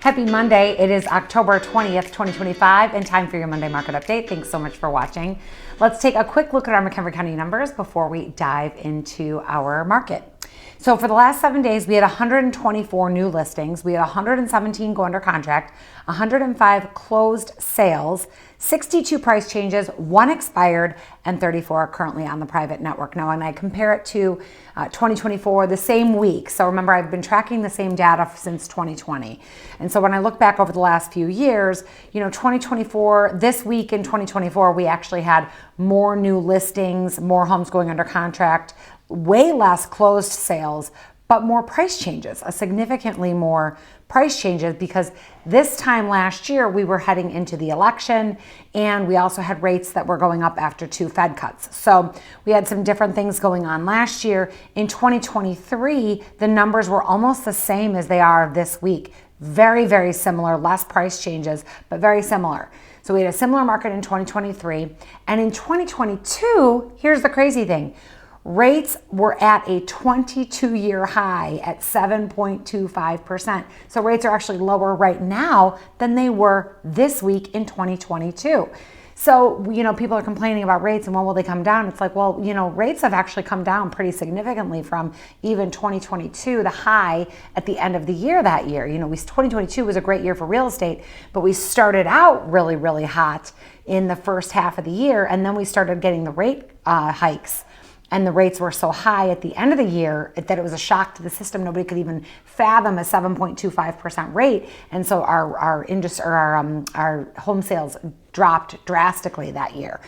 Happy Monday. It is October 20th, 2025, and time for your Monday market update. Thanks so much for watching. Let's take a quick look at our McHenry County numbers before we dive into our market. So for the last 7 days, we had 124 new listings. We had 117 go under contract, 105 closed sales, 62 price changes, 1 expired, and 34 are currently on the private network. Now, when I compare it to 2024, the same week, so remember, I've been tracking the same data since 2020. And so when I look back over the last few years, 2024, this week in 2024, we actually had more new listings, more homes going under contract, way less closed sales, but more price changes, a significantly more price changes, because this time last year we were heading into the election and we also had rates that were going up after 2 Fed cuts. So we had some different things going on last year. In 2023, the numbers were almost the same as they are this week. Very, very similar, less price changes, but very similar. So we had a similar market in 2023. And in 2022, here's the crazy thing. Rates were at a 22-year high at 7.25%. So rates are actually lower right now than they were this week in 2022. So, people are complaining about rates and when will they come down? It's like, well, rates have actually come down pretty significantly from even 2022, the high at the end of the year that year. 2022 was a great year for real estate, but we started out really, really hot in the first half of the year. And then we started getting the rate hikes. And the rates were so high at the end of the year that it was a shock to the system. Nobody could even fathom a 7.25% rate. And so our home sales dropped drastically that year.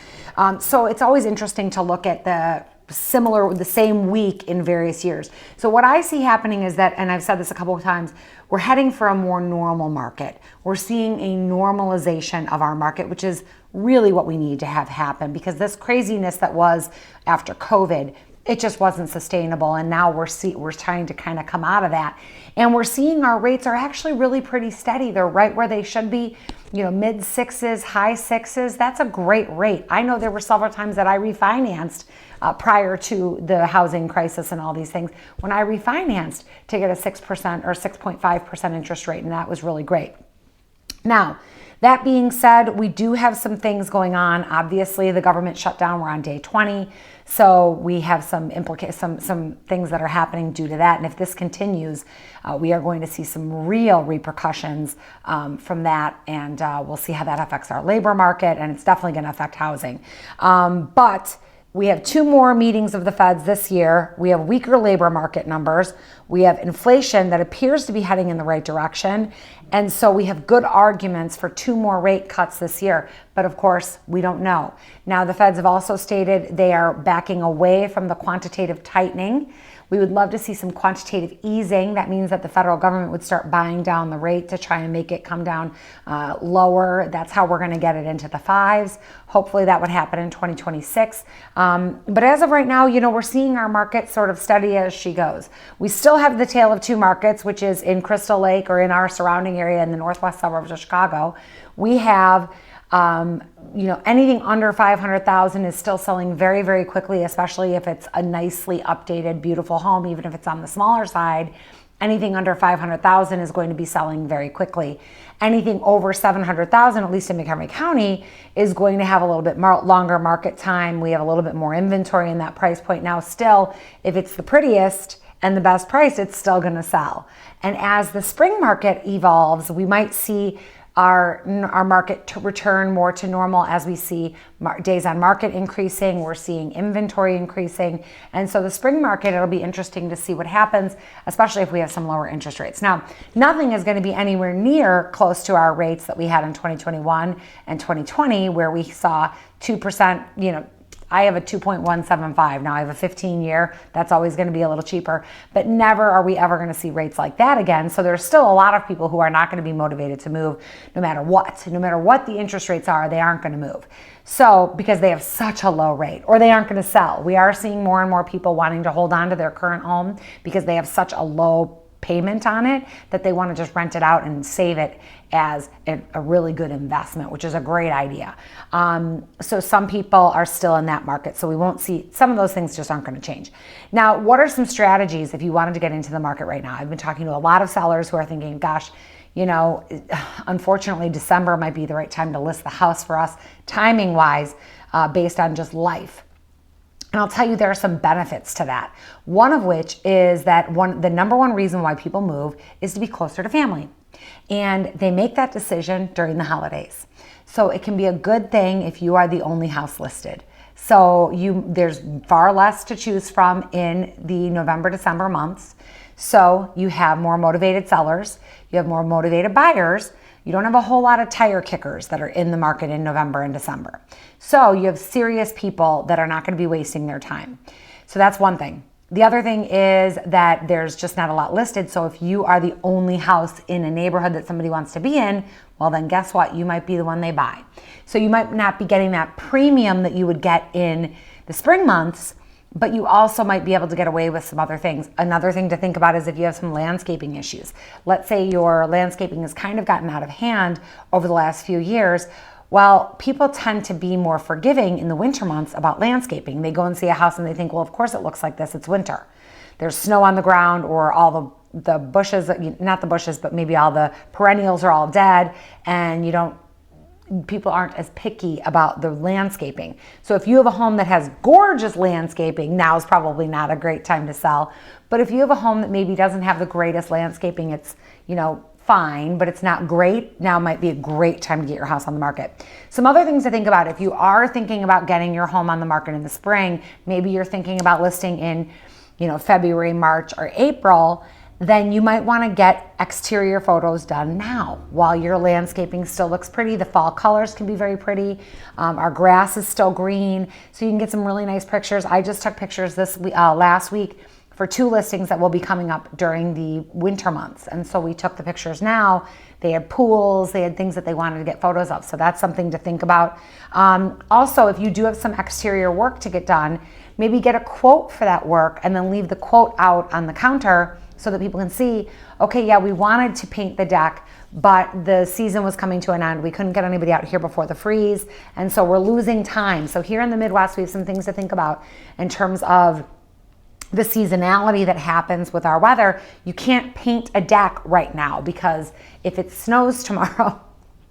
So it's always interesting to look at the same week in various years. So what I see happening is that, and I've said this a couple of times, we're heading for a more normal market. We're seeing a normalization of our market, which is really what we need to have happen, because this craziness that was after COVID, it just wasn't sustainable. And now we're trying to kind of come out of that. And we're seeing our rates are actually really pretty steady. They're right where they should be, mid 6s, high 6s. That's a great rate. I know there were several times that I refinanced prior to the housing crisis and all these things, when I refinanced to get a 6% or 6.5% interest rate, and that was really great. Now, that being said, we do have some things going on. Obviously, the government shutdown, we're on day 20. So we have some things that are happening due to that. And if this continues, we are going to see some real repercussions from that. And we'll see how that affects our labor market. And it's definitely going to affect housing. But we have 2 more meetings of the Feds this year. We have weaker labor market numbers. We have inflation that appears to be heading in the right direction. And so we have good arguments for 2 more rate cuts this year. But of course, we don't know. Now, the Feds have also stated they are backing away from the quantitative tightening. We would love to see some quantitative easing. That means that the federal government would start buying down the rate to try and make it come down lower. That's how we're going to get it into the 5s. Hopefully that would happen in 2026. But as of right now, we're seeing our market sort of steady as she goes. We still have the tale of 2 markets, which is in Crystal Lake or in our surrounding area in the northwest suburbs of Chicago. We have anything under 500,000 is still selling very, very quickly, especially if it's a nicely updated, beautiful home, even if it's on the smaller side. Anything under 500,000 is going to be selling very quickly. Anything over 700,000, at least in McHenry County, is going to have a little bit longer market time. We have a little bit more inventory in that price point. Now, still, if it's the prettiest and the best price, it's still going to sell. And as the spring market evolves, we might see our market to return more to normal as we see days on market increasing. We're seeing inventory increasing. And so the spring market, it'll be interesting to see what happens, especially if we have some lower interest rates. Now, nothing is going to be anywhere near close to our rates that we had in 2021 and 2020, where we saw 2%, I have a 2.175. Now I have a 15-year. That's always going to be a little cheaper, but never are we ever going to see rates like that again. So there's still a lot of people who are not going to be motivated to move no matter what. No matter what the interest rates are, they aren't going to move. So because they have such a low rate, or they aren't going to sell. We are seeing more and more people wanting to hold on to their current home because they have such a low payment on it that they want to just rent it out and save it as a really good investment, which is a great idea. So some people are still in that market. So we won't see, some of those things just aren't going to change. Now, what are some strategies if you wanted to get into the market right now? I've been talking to a lot of sellers who are thinking, gosh, Unfortunately, December might be the right time to list the house for us, timing wise, based on just life. And I'll tell you, there are some benefits to that. One of which is that the number one reason why people move is to be closer to family. And they make that decision during the holidays. So it can be a good thing if you are the only house listed. So there's far less to choose from in the November, December months. So you have more motivated sellers, you have more motivated buyers. You don't have a whole lot of tire kickers that are in the market in November and December. So you have serious people that are not going to be wasting their time. So that's one thing. The other thing is that there's just not a lot listed. So if you are the only house in a neighborhood that somebody wants to be in, well then guess what? You might be the one they buy. So you might not be getting that premium that you would get in the spring months, but you also might be able to get away with some other things. Another thing to think about is if you have some landscaping issues. Let's say your landscaping has kind of gotten out of hand over the last few years. Well, people tend to be more forgiving in the winter months about landscaping. They go and see a house and they think, well, of course it looks like this, it's winter. There's snow on the ground, or all the bushes, not the bushes, but maybe all the perennials are all dead, and people aren't as picky about the landscaping. So if you have a home that has gorgeous landscaping, now is probably not a great time to sell. But if you have a home that maybe doesn't have the greatest landscaping, it's, fine, but it's not great, now might be a great time to get your house on the market. Some other things to think about: if you are thinking about getting your home on the market in the spring, maybe you're thinking about listing in, February, March, or April, then you might want to get exterior photos done now while your landscaping still looks pretty. The fall colors can be very pretty. Our grass is still green, so you can get some really nice pictures. I just took pictures last week for 2 listings that will be coming up during the winter months. And so we took the pictures now. They had pools, they had things that they wanted to get photos of. So that's something to think about. Also, if you do have some exterior work to get done, maybe get a quote for that work and then leave the quote out on the counter so that people can see, okay, yeah, we wanted to paint the deck, but the season was coming to an end. We couldn't get anybody out here before the freeze. And so we're losing time. So here in the Midwest, we have some things to think about in terms of the seasonality that happens with our weather. You can't paint a deck right now because if it snows tomorrow,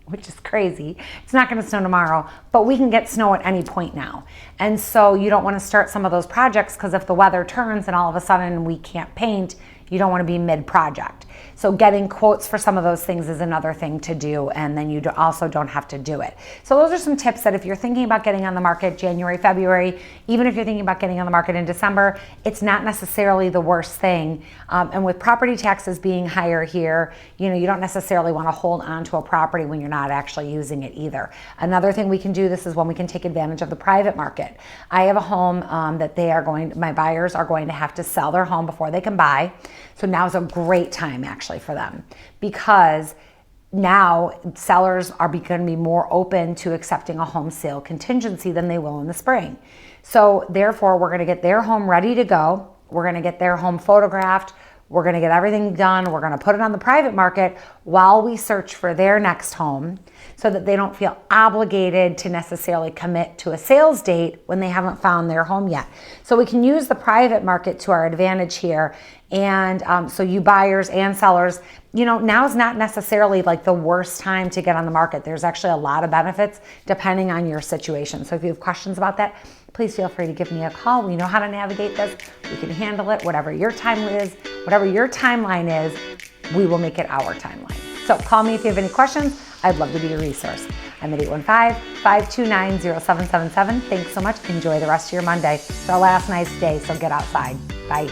which is crazy, it's not going to snow tomorrow, but we can get snow at any point now. And so you don't want to start some of those projects, because if the weather turns and all of a sudden we can't paint, you don't want to be mid-project. So getting quotes for some of those things is another thing to do, and then you also don't have to do it. So those are some tips that if you're thinking about getting on the market January, February, even if you're thinking about getting on the market in December, it's not necessarily the worst thing. And with property taxes being higher here, you don't necessarily want to hold on to a property when you're not actually using it either. Another thing we can do, this is when we can take advantage of the private market. I have a home that my buyers are going to have to sell their home before they can buy. So now's a great time actually for them, because now sellers are going to be more open to accepting a home sale contingency than they will in the spring. So therefore, we're going to get their home ready to go. We're going to get their home photographed. We're going to get everything done. We're going to put it on the private market while we search for their next home, so that they don't feel obligated to necessarily commit to a sales date when they haven't found their home yet. So we can use the private market to our advantage here. And so you buyers and sellers, now is not necessarily like the worst time to get on the market. There's actually a lot of benefits depending on your situation. So if you have questions about that, please feel free to give me a call. We know how to navigate this. We can handle it. Whatever your time is, whatever your timeline is, we will make it our timeline. So call me if you have any questions. I'd love to be your resource. I'm at 815-529-0777. Thanks so much. Enjoy the rest of your Monday. It's our last nice day, so get outside. Bye.